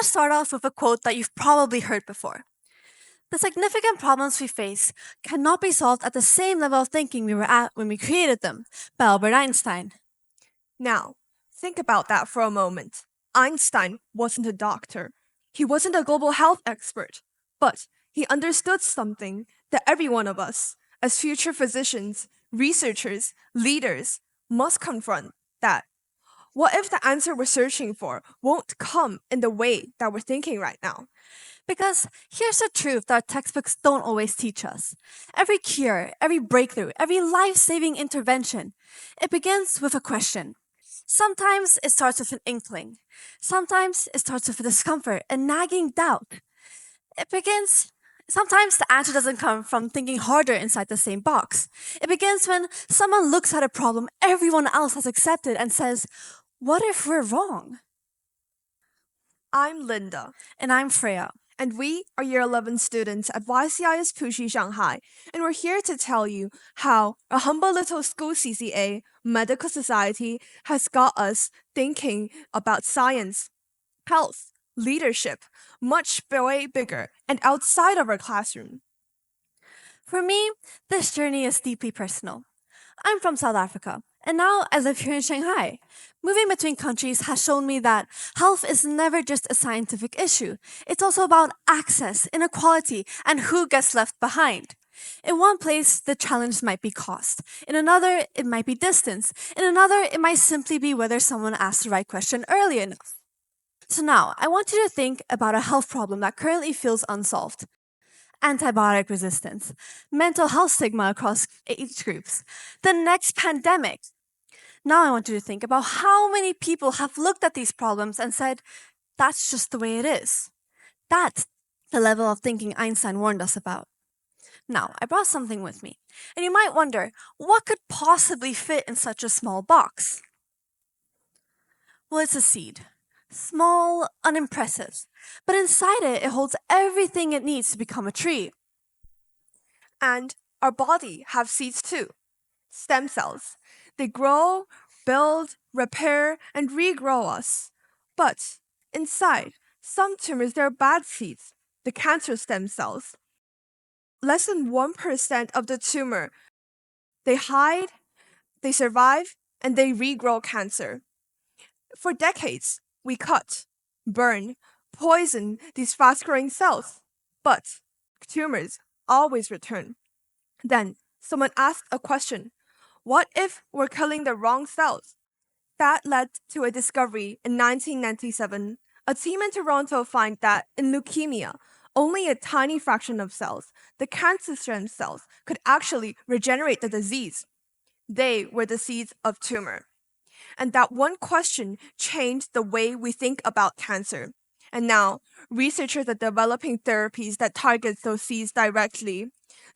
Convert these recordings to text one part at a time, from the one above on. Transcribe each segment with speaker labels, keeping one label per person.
Speaker 1: start off with a quote that you've probably heard before. The significant problems we face cannot be solved at the same level of thinking we were at when we created them, by Albert Einstein.
Speaker 2: Now, think about that for a moment. Einstein wasn't a doctor. He wasn't a global health expert. But he understood something that every one of us, as future physicians, researchers, leaders, must confront that. What if the answer we're searching for won't come in the way that we're thinking right now?
Speaker 1: Because here's the truth that textbooks don't always teach us. Every cure, every breakthrough, every life saving intervention, it begins with a question. Sometimes it starts with an inkling. Sometimes it starts with a discomfort, a nagging doubt. It begins. Sometimes the answer doesn't come from thinking harder inside the same box. It begins when someone looks at a problem everyone else has accepted and says, what if we're wrong?
Speaker 2: I'm Linda,
Speaker 1: And I'm Freyja.
Speaker 2: and we are Year 11 students at YCIS Puxi, Shanghai, and we're here to tell you how a humble little school CCA, medical society, has got us thinking about science, health, leadership, much way bigger and outside of our classroom.
Speaker 1: For me, this journey is deeply personal. I'm from South Africa, and now I live here in Shanghai. Moving between countries has shown me that health is never just a scientific issue. It's also about access, inequality, and who gets left behind. In one place, the challenge might be cost. In another, it might be distance. In another, it might simply be whether someone asked the right question early enough. So now, I want you to think about a health problem that currently feels unsolved. Antibiotic resistance, mental health stigma across age groups, the next pandemic. Now I want you to think about how many people have looked at these problems and said, that's just the way it is. That's the level of thinking Einstein warned us about. Now, I brought something with me, and you might wonder, what could possibly fit in such a small box? Well, it's a seed. Small, unimpressive. But inside it, it holds everything it needs to become a tree.
Speaker 2: And our body have seeds too. Stem cells. They grow, build, repair, and regrow us. But inside, some tumors, they're bad seeds, the cancer stem cells. Less than 1% of the tumor, they hide, they survive, and they regrow cancer. For decades, we cut, burn, poison these fast growing cells. But tumors always return. Then someone asked a question: what if we're killing the wrong cells? That led to a discovery in 1997. A team in Toronto found that in leukemia, only a tiny fraction of cells, the cancer stem cells, could actually regenerate the disease. They were the seeds of tumor. And that one question changed the way we think about cancer. And now, researchers are developing therapies that target those seeds directly.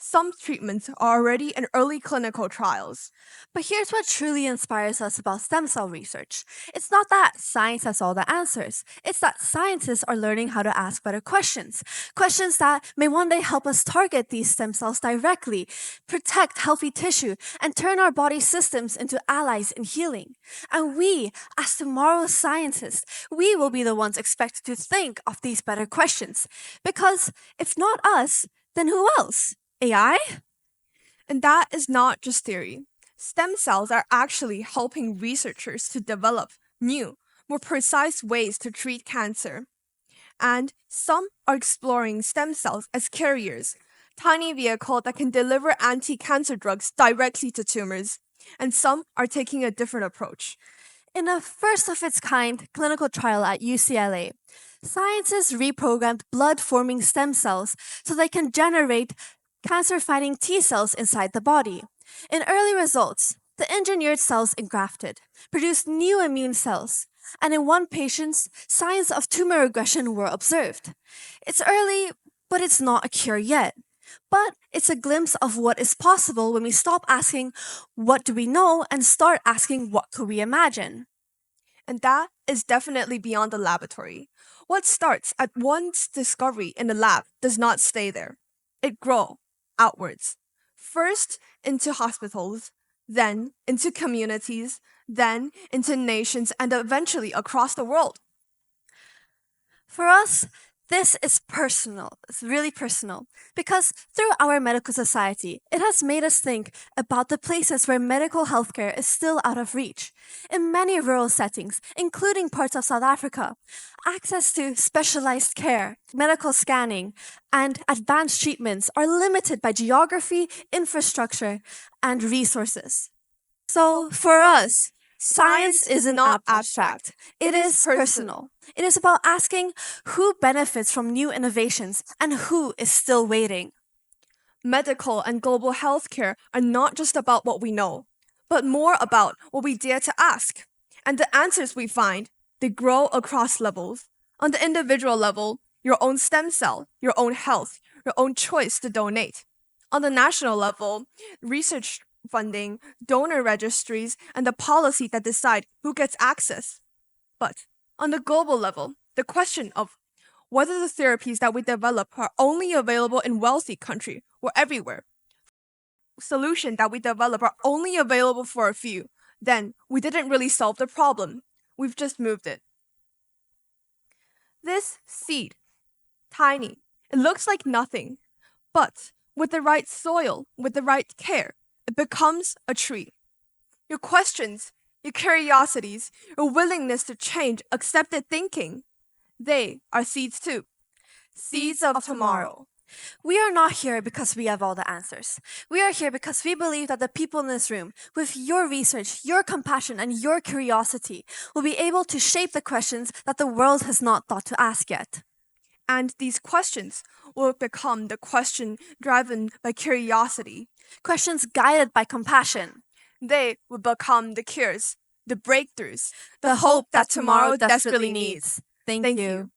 Speaker 2: Some treatments are already in early clinical trials.
Speaker 1: But here's what truly inspires us about stem cell research. It's not that science has all the answers. It's that scientists are learning how to ask better questions. Questions that may one day help us target these stem cells directly, protect healthy tissue, and turn our body systems into allies in healing. And we, as tomorrow's scientists, we will be the ones expected to think of these better questions. Because if not us, then who else? AI?
Speaker 2: And that is not just theory. Stem cells are actually helping researchers to develop new, more precise ways to treat cancer. And some are exploring stem cells as carriers, tiny vehicles that can deliver anti-cancer drugs directly to tumors. And some are taking a different approach.
Speaker 1: In a first of its kind clinical trial at UCLA, scientists reprogrammed blood forming stem cells so they can generate cancer fighting T cells inside the body. In early results, the engineered cells engrafted produced new immune cells, and in one patient, signs of tumor regression were observed. It's early, but it's not a cure yet. But it's a glimpse of what is possible when we stop asking, what do we know, and start asking, what could we imagine?
Speaker 2: And that is definitely beyond the laboratory. What starts at one's discovery in the lab does not stay there. It grows outwards. First into hospitals, then into communities, then into nations, and eventually across the world.
Speaker 1: For us, this is personal. It's really personal. Because through our medical society, it has made us think about the places where medical healthcare is still out of reach. In many rural settings, including parts of South Africa, access to specialized care, medical scanning, and advanced treatments are limited by geography, infrastructure, and resources. So, for us, science isn't abstract, it is personal. It is about asking who benefits from new innovations and who is still waiting.
Speaker 2: Medical and global healthcare are not just about what we know, but more about what we dare to ask. And the answers we find, they grow across levels. On the individual level, your own stem cell, your own health, your own choice to donate. On the national level, research funding, donor registries, and the policy that decide who gets access. But on the global level, the question of whether the therapies that we develop are only available in wealthy countries or everywhere, solutions that we develop are only available for a few, then we didn't really solve the problem. We've just moved it. This seed, tiny, it looks like nothing, but with the right soil, with the right care, it becomes a tree. Your questions, your curiosities, your willingness to change accepted thinking, they are seeds too. Seeds of tomorrow.
Speaker 1: We are not here because we have all the answers. We are here because we believe that the people in this room, with your research, your compassion, and your curiosity, will be able to shape the questions that the world has not thought to ask yet.
Speaker 2: And these questions will become the question driven by curiosity.
Speaker 1: Questions guided by compassion.
Speaker 2: They will become the cures, the breakthroughs,
Speaker 1: The hope that tomorrow desperately needs. Thank
Speaker 2: Thank
Speaker 1: you.
Speaker 2: you.